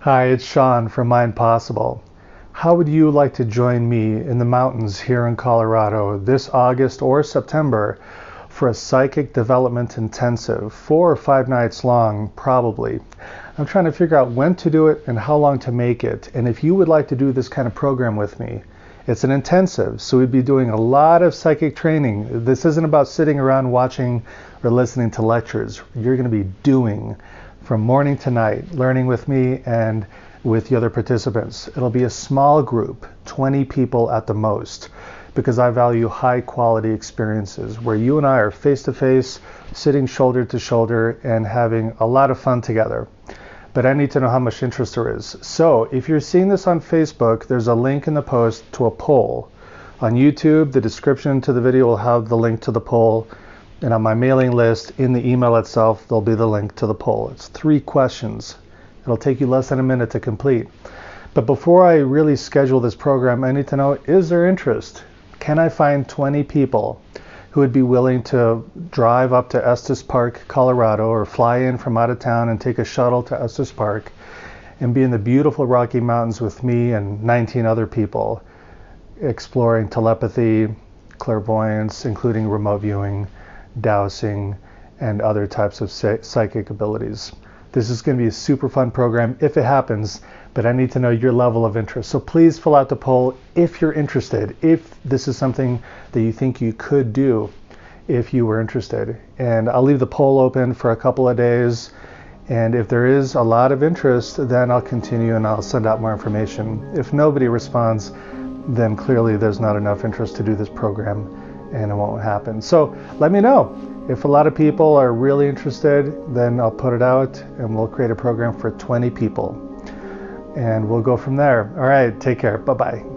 Hi, it's Sean from Mind Possible. How would you like to join me in the mountains here in Colorado this August or September for a psychic development intensive, 4 or 5 nights long, probably. I'm trying to figure out when to do it and how long to make it. And if you would like to do this kind of program with me, it's an intensive, so we'd be doing a lot of psychic training. This isn't about sitting around watching or listening to lectures. You're going to be doing from morning to night, learning with me and with the other participants. It'll be a small group, 20 people at the most, because I value high quality experiences where you and I are face to face, sitting shoulder to shoulder and having a lot of fun together. But I need to know how much interest there is. So if you're seeing this on Facebook, there's a link in the post to a poll. On YouTube, the description to the video will have the link to the poll. And on my mailing list, in the email itself, there'll be the link to the poll. It's 3 questions. It'll take you less than a minute to complete. But before I really schedule this program, I need to know, is there interest? Can I find 20 people who would be willing to drive up to Estes Park, Colorado, or fly in from out of town and take a shuttle to Estes Park and be in the beautiful Rocky Mountains with me and 19 other people, exploring telepathy, clairvoyance, including remote viewing, dowsing, and other types of psychic abilities. This is going to be a super fun program if it happens, but I need to know your level of interest. So please fill out the poll if you're interested, if this is something that you think you could do if you were interested. And I'll leave the poll open for a couple of days. And if there is a lot of interest, then I'll continue and I'll send out more information. If nobody responds, then clearly there's not enough interest to do this program and it won't happen. So let me know. If a lot of people are really interested, then I'll put it out and we'll create a program for 20 people. And we'll go from there. All right, take care. Bye-bye.